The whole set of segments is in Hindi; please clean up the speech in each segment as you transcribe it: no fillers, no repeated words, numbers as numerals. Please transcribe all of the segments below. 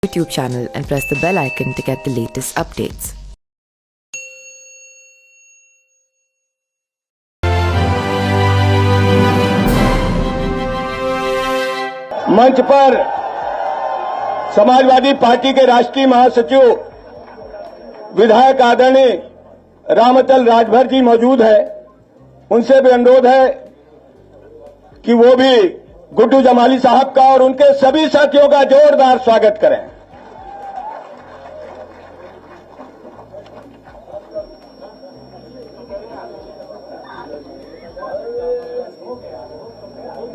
YouTube channel and press the bell icon to get the latest updates. मंच पर समाजवादी पार्टी के राष्ट्रीय महासचिव विधायक आदरणीय रामचल राजभर जी मौजूद है। उनसे भी अनुरोध है कि वो भी गुड्डू जमाली साहब का और उनके सभी साथियों का जोरदार स्वागत करें।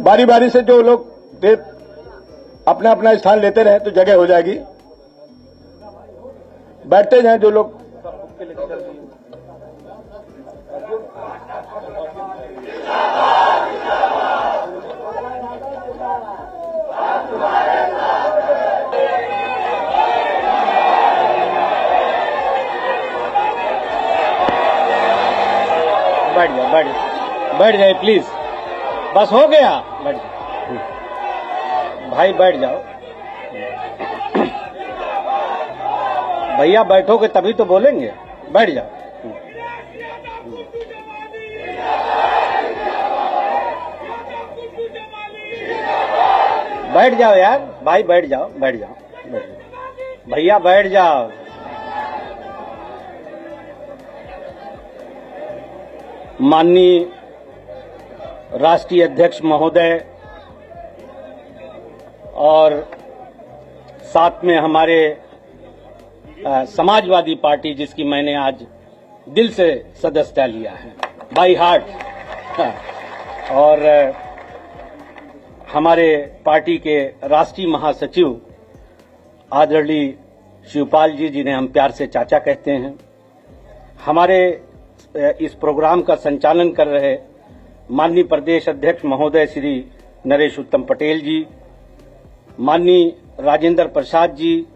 बारी बारी से जो लोग अपना अपना स्थान लेते रहे तो जगह हो जाएगी। बैठते जाएं जो लोग। बैठ जाए प्लीज, बस हो गया। बैठ जाओ भाई, बैठ जाओ भैया, बैठोगे तभी तो बोलेंगे। बैठ जाओ। बैठ जाओ यार भाई, बैठ जाओ बैठ जाओ भैया, बैठ जाओ। माननीय राष्ट्रीय अध्यक्ष महोदय और साथ में हमारे समाजवादी पार्टी, जिसकी मैंने आज दिल से सदस्यता लिया है, बाई हार्ट, और हमारे पार्टी के राष्ट्रीय महासचिव आदरणीय शिवपाल जी, जिन्हें हम प्यार से चाचा कहते हैं, हमारे इस प्रोग्राम का संचालन कर रहे माननीय प्रदेश अध्यक्ष महोदय श्री नरेश उत्तम पटेल जी, माननीय राजेंद्र प्रसाद जी,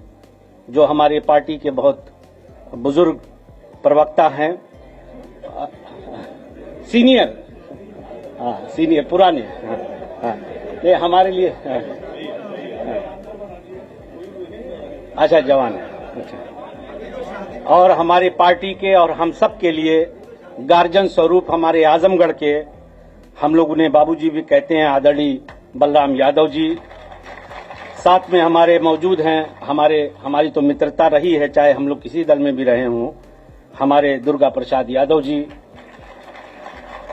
जो हमारे पार्टी के बहुत बुजुर्ग प्रवक्ता हैं, सीनियर पुराने, ये हमारे लिए अच्छा जवान है, अच्छा। और हमारे पार्टी के और हम सब के लिए गार्जियन स्वरूप हमारे आजमगढ़ के, हम लोग उन्हें बाबूजी भी कहते हैं, आदरणीय बलराम यादव जी साथ में हमारे मौजूद हैं। हमारी तो मित्रता रही है, चाहे हम लोग किसी दल में भी रहे हों, हमारे दुर्गा प्रसाद यादव जी,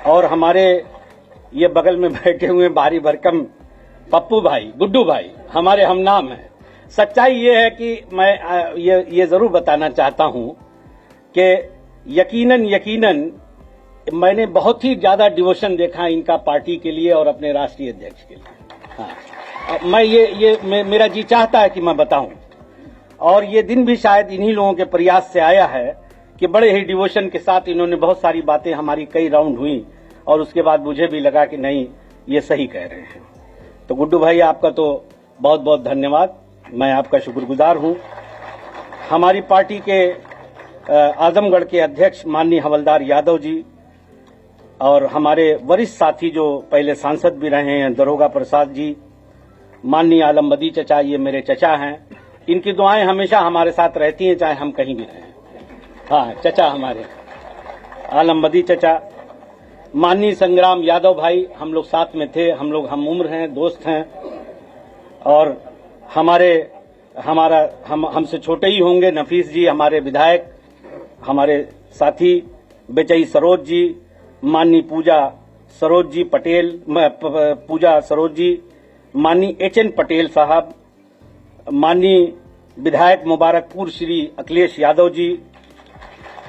और हमारे ये बगल में बैठे हुए भारी भरकम पप्पू भाई, गुड्डू भाई, हमारे हम नाम हैं। सच्चाई ये है कि मैं ये जरूर बताना चाहता हूं कि यकीनन मैंने बहुत ही ज्यादा डिवोशन देखा इनका पार्टी के लिए और अपने राष्ट्रीय अध्यक्ष के लिए। हाँ, मैं मेरा जी चाहता है कि मैं बताऊं, और ये दिन भी शायद इन्हीं लोगों के प्रयास से आया है कि बड़े ही डिवोशन के साथ इन्होंने बहुत सारी बातें, हमारी कई राउंड हुई और उसके बाद मुझे भी लगा कि नहीं, ये सही कह रहे हैं। तो गुड्डू भाई, आपका तो बहुत बहुत धन्यवाद, मैं आपका शुक्रगुजार हूं। हमारी पार्टी के आजमगढ़ के अध्यक्ष माननीय हवलदार यादव जी, और हमारे वरिष्ठ साथी जो पहले सांसद भी रहे हैं, दरोगा प्रसाद जी, माननीय आलम बदी चचा, ये मेरे चचा हैं, इनकी दुआएं हमेशा हमारे साथ रहती हैं चाहे हम कहीं भी रहें। हाँ, चचा हमारे आलम बदी चचा, माननीय संग्राम यादव भाई, हम लोग साथ में थे, हम लोग हम उम्र हैं, दोस्त हैं, और हमसे छोटे ही होंगे नफीस जी, हमारे विधायक, हमारे साथी बेचई सरोज जी, माननीय पूजा सरोज जी पटेल, पूजा सरोज जी, माननीय एच.एन. पटेल साहब, माननीय विधायक मुबारकपुर श्री अखिलेश यादव जी,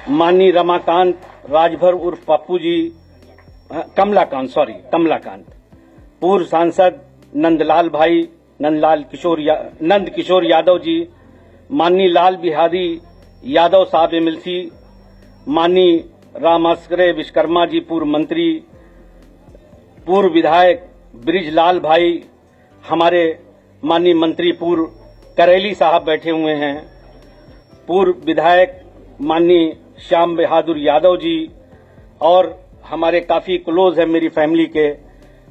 माननीय रमाकांत राजभर उर्फ पप्पू जी, कमलाकांत, पूर्व सांसद नंद किशोर यादव जी, माननीय लाल बिहारी यादव साहब एमएलसी, माननीय रामास्करे विश्वकर्मा जी, पूर्व मंत्री, पूर्व विधायक ब्रिजलाल भाई, हमारे माननीय मंत्री पूर्व करेली साहब बैठे हुए हैं, पूर्व विधायक माननीय श्याम बहादुर यादव जी, और हमारे काफी क्लोज है मेरी फैमिली के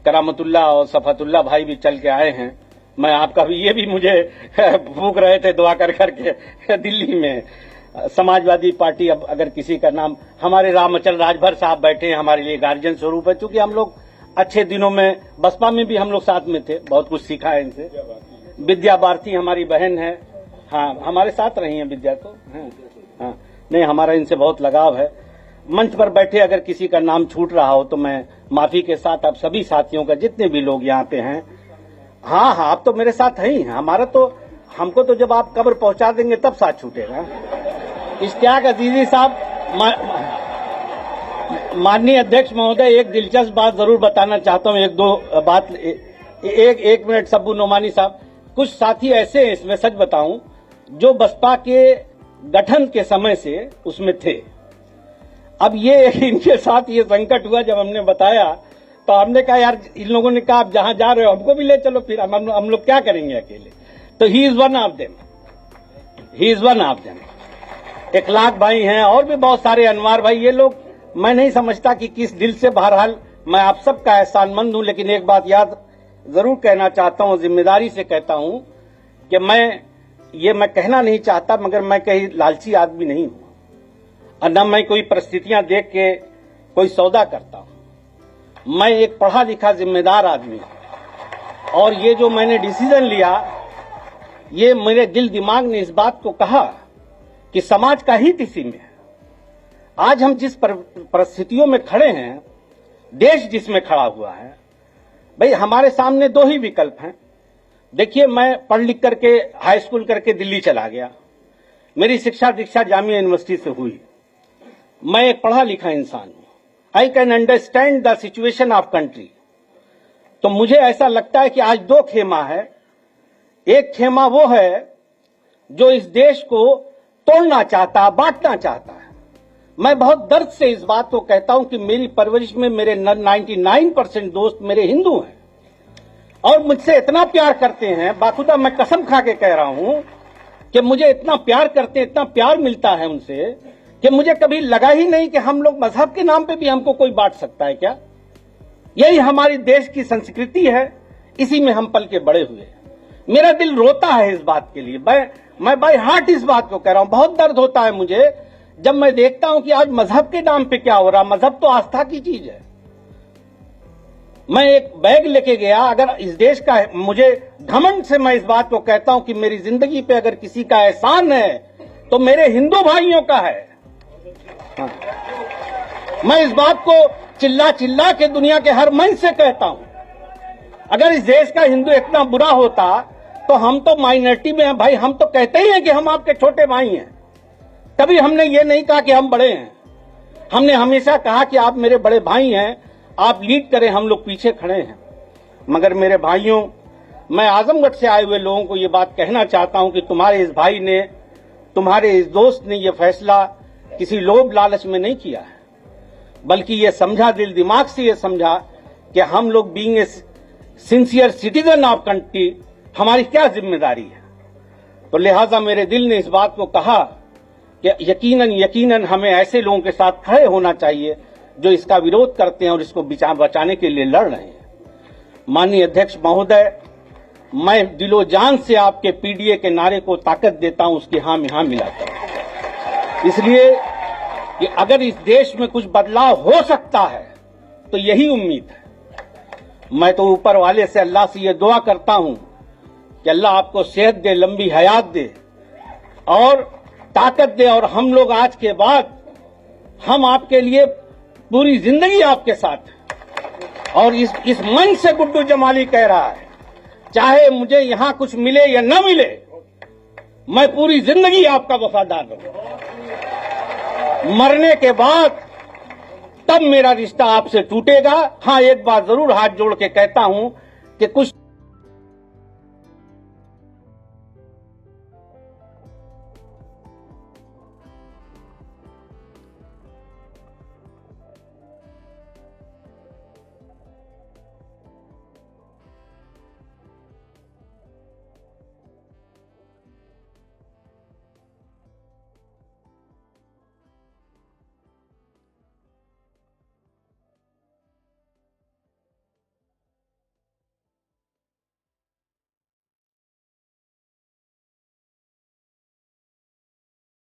करामतुल्ला और सफातुल्ला भाई भी चल के आए हैं, मैं आपका भी ये भी मुझे फूक रहे थे दुआ कर करके दिल्ली में। समाजवादी पार्टी, अब अगर किसी का नाम, हमारे रामचल राजभर साहब बैठे हैं, हमारे लिए गार्जियन स्वरूप है, क्योंकि हम लोग अच्छे दिनों में बसपा में भी हम लोग साथ में थे, बहुत कुछ सीखा है इनसे। विद्या भारती हमारी बहन है, हाँ हमारे साथ रही है विद्या तो, हाँ नहीं हमारा इनसे बहुत लगाव है। मंच पर बैठे अगर किसी का नाम छूट रहा हो तो मैं माफी के साथ आप सभी साथियों का, जितने भी लोग यहाँ पे हैं, हाँ आप तो मेरे साथ हैं ही, हमारा तो, हमको तो जब आप कब्र पहुंचा देंगे तब साथ छूटेगा। इश्तियाक अजीजी साहब, माननीय अध्यक्ष महोदय, एक दिलचस्प बात जरूर बताना चाहता हूं, एक दो बात, एक मिनट सब्बू नोमानी साहब, कुछ साथी ऐसे हैं, इसमें सच बताऊं, जो बसपा के गठन के समय से उसमें थे। अब ये इनके साथ ये संकट हुआ, जब हमने बताया तो हमने कहा यार, इन लोगों ने कहा आप जहां जा रहे हो हमको भी ले चलो, फिर हम लोग क्या करेंगे अकेले। तो he is one of them, he is one of them. Ikhlaq भाई हैं और भी बहुत सारे, अनवार भाई, ये लोग, मैं नहीं समझता कि किस दिल से, बहरहाल मैं आप सबका एहसानमंद हूं, लेकिन एक बात याद जरूर कहना चाहता हूं, जिम्मेदारी से कहता हूं कि मैं कहना नहीं चाहता, मगर मैं कहीं लालची आदमी नहीं हूं, और न मैं कोई परिस्थितियां देख के कोई सौदा करता हूं। मैं एक पढ़ा लिखा जिम्मेदार आदमी हूं, और ये जो मैंने डिसीजन लिया, ये मेरे दिल दिमाग ने इस बात को कहा कि समाज का हित इसी में है। आज हम जिस परिस्थितियों में खड़े हैं, देश जिसमें खड़ा हुआ है, भाई हमारे सामने दो ही विकल्प हैं। देखिए, मैं पढ़ लिख करके हाई स्कूल करके दिल्ली चला गया, मेरी शिक्षा दीक्षा जामिया यूनिवर्सिटी से हुई, मैं एक पढ़ा लिखा इंसान हूं, I can understand the situation of country. तो मुझे ऐसा लगता है कि आज दो खेमा है, एक खेमा वो है जो इस देश को तोड़ना चाहता, बांटना चाहता है। मैं बहुत दर्द से इस बात को कहता हूं कि मेरी परवरिश में मेरे 99% दोस्त मेरे हिंदू हैं, और मुझसे इतना प्यार करते हैं, बाखुदा मैं कसम खा के कह रहा हूं कि मुझे इतना प्यार करते हैं, इतना प्यार मिलता है उनसे, कि मुझे कभी लगा ही नहीं कि हम लोग मजहब के नाम पे भी हमको कोई बांट सकता है क्या। यही हमारी देश की संस्कृति है, इसी में हम पल के बड़े हुए। मेरा दिल रोता है इस बात के लिए, मैं बाय हार्ट इस बात को कह रहा हूं। बहुत दर्द होता है मुझे जब मैं देखता हूं कि आज मजहब के नाम पे क्या हो रहा। मजहब तो आस्था की चीज है। मैं एक बैग लेके गया, अगर इस देश का, मुझे घमंड से मैं इस बात को कहता हूं कि मेरी जिंदगी पे अगर किसी का एहसान है तो मेरे हिंदू भाइयों का है। हाँ। मैं इस बात को चिल्ला चिल्ला के दुनिया के हर मंच से कहता हूं, अगर इस देश का हिंदू इतना बुरा होता तो हम तो माइनॉरिटी में हैं भाई। हम तो कहते ही हैं कि हम आपके छोटे भाई हैं, कभी हमने ये नहीं कहा कि हम बड़े हैं। हमने हमेशा कहा कि आप मेरे बड़े भाई हैं, आप लीड करें, हम लोग पीछे खड़े हैं। मगर मेरे भाइयों, मैं आजमगढ़ से आए हुए लोगों को ये बात कहना चाहता हूं कि तुम्हारे इस भाई ने, तुम्हारे इस दोस्त ने ये फैसला किसी लोभ लालच में नहीं किया है, बल्कि ये समझा, दिल दिमाग से ये समझा कि हम लोग being a sincere citizen of country, हमारी क्या जिम्मेदारी है। तो लिहाजा मेरे दिल ने इस बात को कहा कि यकीनन हमें ऐसे लोगों के साथ खड़े होना चाहिए जो इसका विरोध करते हैं और इसको बचाने के लिए लड़ रहे हैं। माननीय अध्यक्ष महोदय, मैं दिलो जान से आपके पीडीए के नारे को ताकत देता हूं, उसकी हां में हां मिलाता हूं, इसलिए कि अगर इस देश में कुछ बदलाव हो सकता है तो यही उम्मीद है। मैं तो ऊपर वाले से, अल्लाह से ये दुआ करता हूं कि अल्लाह आपको सेहत दे, लंबी हयात दे और ताकत दे, और हम लोग आज के बाद, हम आपके लिए पूरी जिंदगी आपके साथ। और इस मंच से गुड्डू जमाली कह रहा है, चाहे मुझे यहां कुछ मिले या न मिले, मैं पूरी जिंदगी आपका वफादार रहूंगा। मरने के बाद तब मेरा रिश्ता आपसे टूटेगा। हाँ, एक बात जरूर हाथ जोड़ के कहता हूं कि कुछ